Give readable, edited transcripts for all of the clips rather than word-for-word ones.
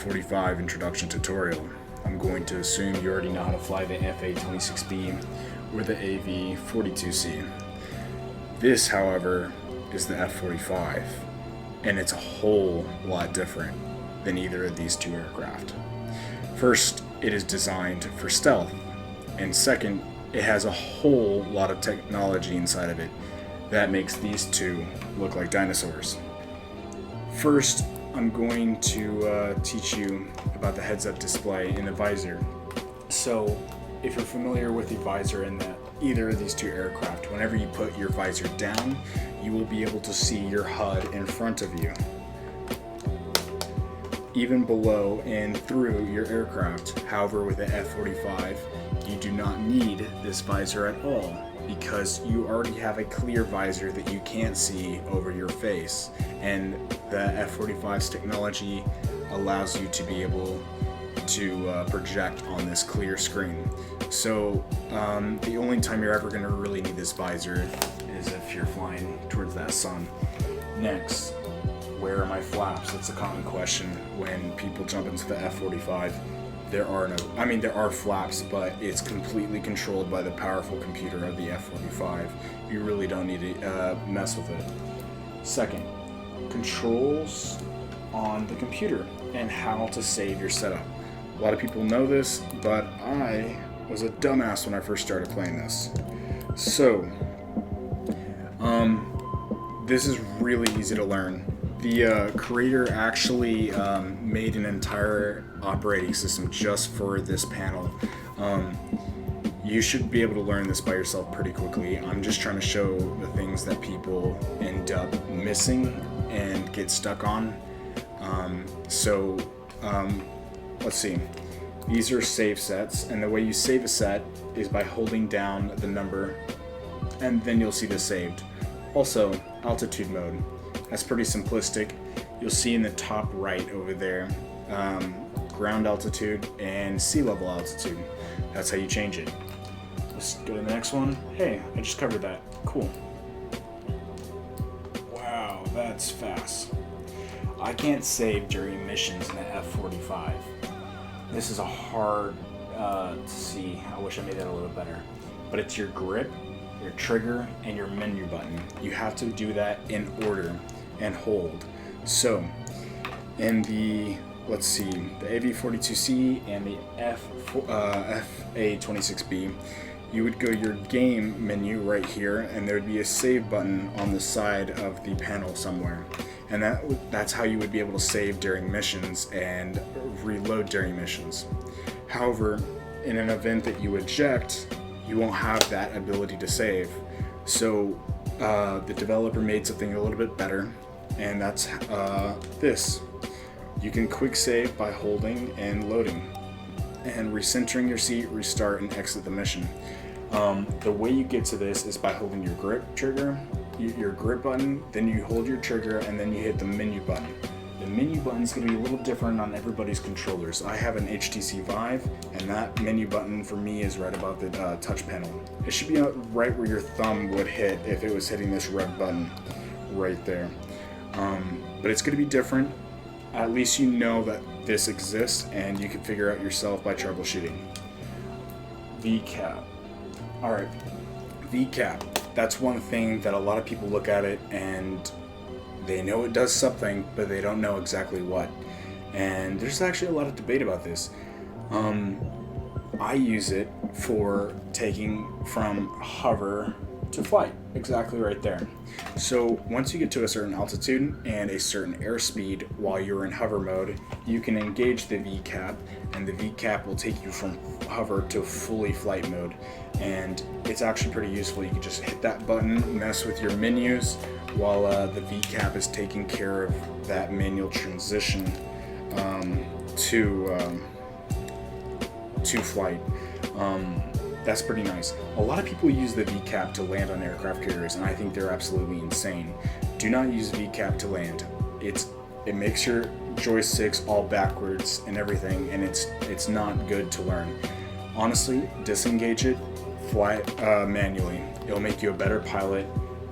F-45 introduction tutorial. I'm going to assume you already know how to fly the FA-26B or the AV-42C. This, however, is the F-45, and it's a whole lot different than either of these two aircraft. First, it is designed for stealth, and second, it has a whole lot of technology inside of it that makes these two look like dinosaurs. First, I'm going to teach you about the heads-up display in the visor. So, if you're familiar with the visor in either of these two aircraft, whenever you put your visor down, you will be able to see your HUD in front of you, even below and through your aircraft. However, with the F-45, you do not need this visor at all, because you already have a clear visor that you can't see over your face, and the F-45's technology allows you to be able to project on this clear screen. So the only time you're ever going to really need this visor is if you're flying towards that sun. Next, where are my flaps? That's a common question when people jump into the F-45. There are flaps, but it's completely controlled by the powerful computer of the F-45. You really don't need to mess with it. Second, controls on the computer and how to save your setup. A lot of people know this, but I was a dumbass when I first started playing this. So, this is really easy to learn. The creator actually made an entire operating system just for this panel. You should be able to learn this by yourself pretty quickly. I'm just trying to show the things that people end up missing and get stuck on. Let's see. These are save sets, and the way you save a set is by holding down the number, and then you'll see this saved. Also, altitude mode. That's pretty simplistic. You'll see in the top right over there, ground altitude and sea level altitude. That's how you change it. Let's go to the next one. Hey, I just covered that. Cool. Wow, that's fast. I can't save during missions in the F-45. This is a hard to see. I wish I made that a little better. But it's your grip, your trigger, and your menu button. You have to do that in order and hold. So, in the, let's see, the AV-42C and the FA-26B, you would go your game menu right here, and there would be a save button on the side of the panel somewhere. And that's how you would be able to save during missions and reload during missions. However, in an event that you eject, you won't have that ability to save. So the developer made something a little bit better, and that's this. You can quick save by holding and loading, and recentering your seat, restart, and exit the mission. The way you get to this is by holding your grip trigger, your grip button, then you hold your trigger, and then you hit the menu button. The menu button is going to be a little different on everybody's controllers. I have an HTC Vive, and that menu button for me is right above the touch panel. It should be right where your thumb would hit if it was hitting this red button right there. But it's going to be different. At least you know that this exists, and you can figure out yourself by troubleshooting. VCAP. Alright, VCAP. That's one thing that a lot of people look at it and they know it does something, but they don't know exactly what. And there's actually a lot of debate about this. I use it for taking from hover to flight, exactly right there. So once you get to a certain altitude and a certain airspeed while you're in hover mode, you can engage the VCAP, and the VCAP will take you from hover to fully flight mode. And it's actually pretty useful. You can just hit that button, mess with your menus, while the VCAP is taking care of that manual transition to flight. That's pretty nice. A lot of people use the VCAP to land on aircraft carriers, and I think they're absolutely insane. Do not use VCAP to land. It makes your joysticks all backwards and everything, and it's not good to learn. Honestly, disengage it, fly it manually. It'll make you a better pilot,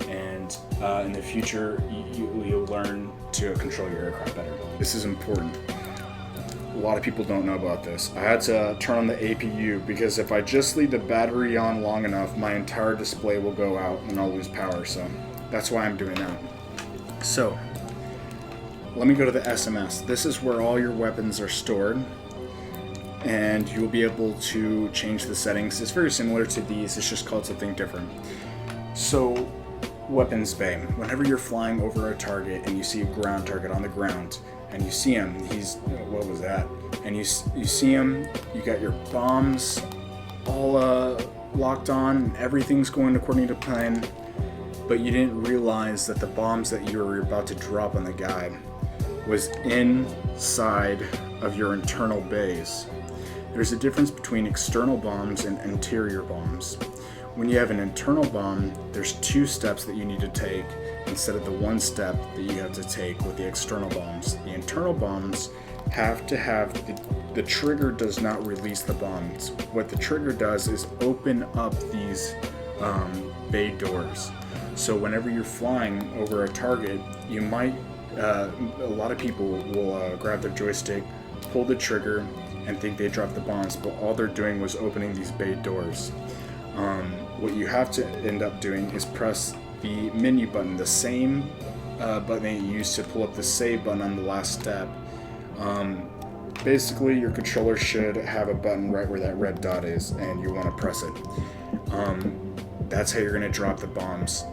and in the future you'll learn to control your aircraft better. This is important. lot of people don't know about this. I had to turn on the APU because if I just leave the battery on long enough, my entire display will go out and I'll lose power. So that's why I'm doing that. So let me go to the SMS. This is where all your weapons are stored, and you'll be able to change the settings. It's very similar to these, it's just called something different. So weapons bay. Whenever you're flying over a target and you see a ground target on the ground and you see him, he's, what was that? And you see him, you got your bombs all locked on, everything's going according to plan, but you didn't realize that the bombs that you were about to drop on the guy was inside of your internal bays. There's a difference between external bombs and interior bombs. When you have an internal bomb, there's 2 steps that you need to take instead of the 1 step that you have to take with the external bombs. The internal bombs have to have the trigger does not release the bombs. What the trigger does is open up these bay doors. So whenever you're flying over a target, you might a lot of people will grab their joystick, pull the trigger, and think they dropped the bombs, but all they're doing was opening these bay doors. What you have to end up doing is press the menu button, the same button that you used to pull up the save button on the last step. Basically, your controller should have a button right where that red dot is, and you want to press it. That's how you're going to drop the bombs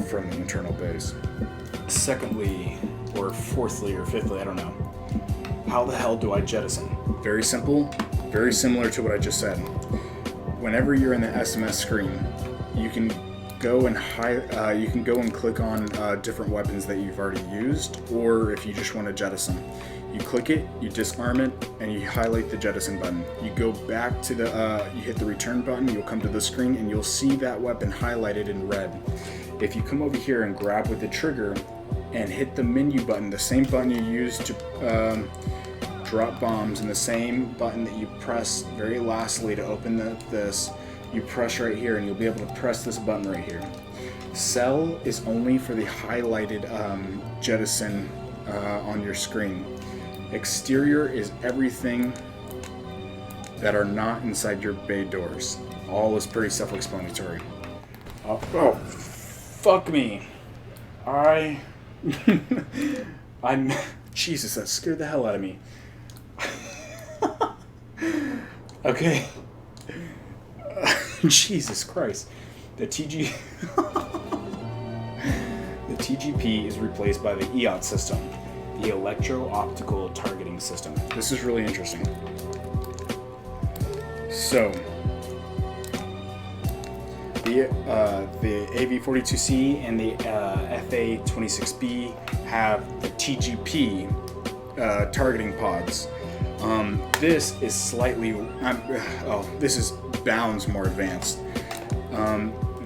from the internal base. Secondly, or fourthly, or fifthly, I don't know. How the hell do I jettison? Very simple, very similar to what I just said. Whenever you're in the SMS screen, you can go and click on different weapons that you've already used, or if you just want to jettison, you click it, you disarm it, and you highlight the jettison button. You go back to you hit the return button, you'll come to the screen, and you'll see that weapon highlighted in red. If you come over here and grab with the trigger and hit the menu button, the same button you used to drop bombs, and the same button that you press very lastly to open this, you press right here, and you'll be able to press this button right here. Cell is only for the highlighted jettison on your screen. Exterior is everything that are not inside your bay doors. All is pretty self-explanatory. Oh, fuck me. I'm Jesus, that scared the hell out of me. Okay. Jesus Christ. The TGP is replaced by the EOT system, the electro-optical targeting system. This is really interesting. So, the AV-42C and the FA-26B have the TGP targeting pods. This is slightly, this is bounds more advanced.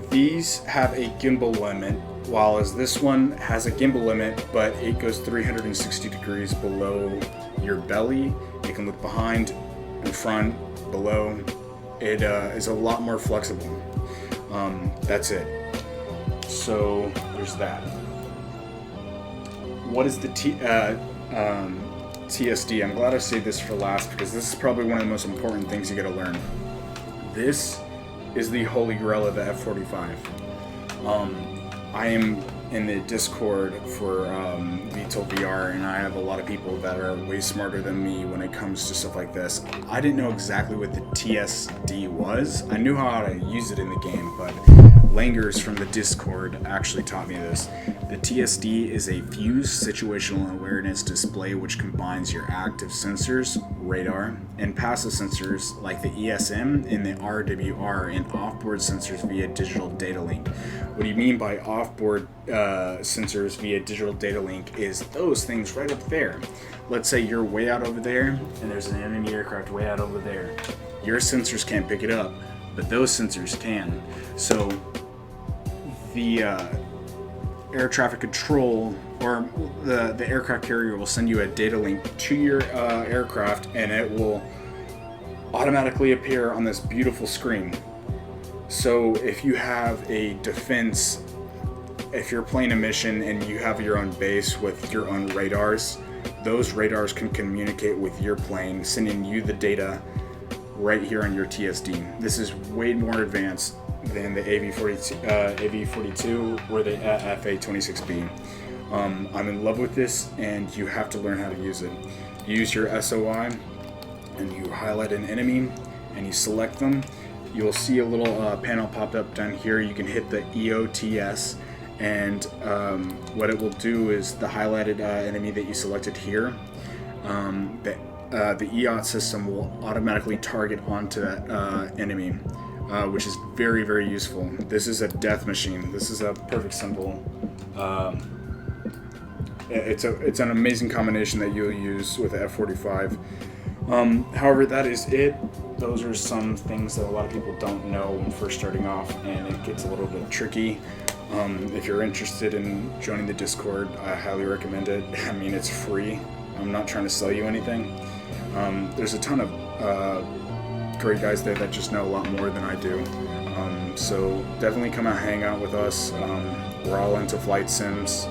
These have a gimbal limit, while as this one has a gimbal limit, but it goes 360 degrees below your belly. It can look behind, in front, below. It is a lot more flexible. That's it. So there's that. What is the TSD? I'm glad I saved this for last because this is probably one of the most important things you gotta learn. This is the holy grail of the F-45. I am in the Discord for VTOL VR, and I have a lot of people that are way smarter than me when it comes to stuff like this. I didn't know exactly what the TSD was. I knew how to use it in the game, but Langers from the Discord actually taught me this. The TSD is a fused situational awareness display which combines your active sensors, radar, and passive sensors like the ESM and the RWR and offboard sensors via digital data link. What do you mean by offboard sensors via digital data link is those things right up there. Let's say you're way out over there and there's an enemy aircraft way out over there. Your sensors can't pick it up, but those sensors can. So the air traffic control or the aircraft carrier will send you a data link to your aircraft, and it will automatically appear on this beautiful screen. So if you have a defense, if you're playing a mission and you have your own base with your own radars, those radars can communicate with your plane, sending you the data right here on your TSD. This is way more advanced than the AV42 or the FA26B. I'm in love with this, and you have to learn how to use it. You use your SOI and you highlight an enemy and you select them. You'll see a little panel popped up down here. You can hit the EOTS, and what it will do is the highlighted enemy that you selected here, the EOT system will automatically target onto that enemy, which is very, very useful. This is a death machine. This is a perfect symbol. It's an amazing combination that you'll use with the F-45. However, that is it. Those are some things that a lot of people don't know when first starting off, and it gets a little bit tricky. If you're interested in joining the Discord, I highly recommend it. I mean, it's free. I'm not trying to sell you anything. There's a ton of great guys there that just know a lot more than I do. So definitely come out, hang out with us. We're all into flight sims,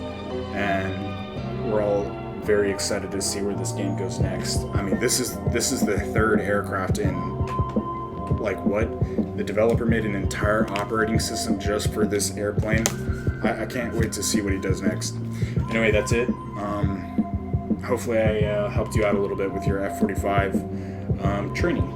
and we're all very excited to see where this game goes next. I mean, this is the third aircraft in, like, what? The developer made an entire operating system just for this airplane. I can't wait to see what he does next. Anyway, that's it. Hopefully I helped you out a little bit with your F-45 training.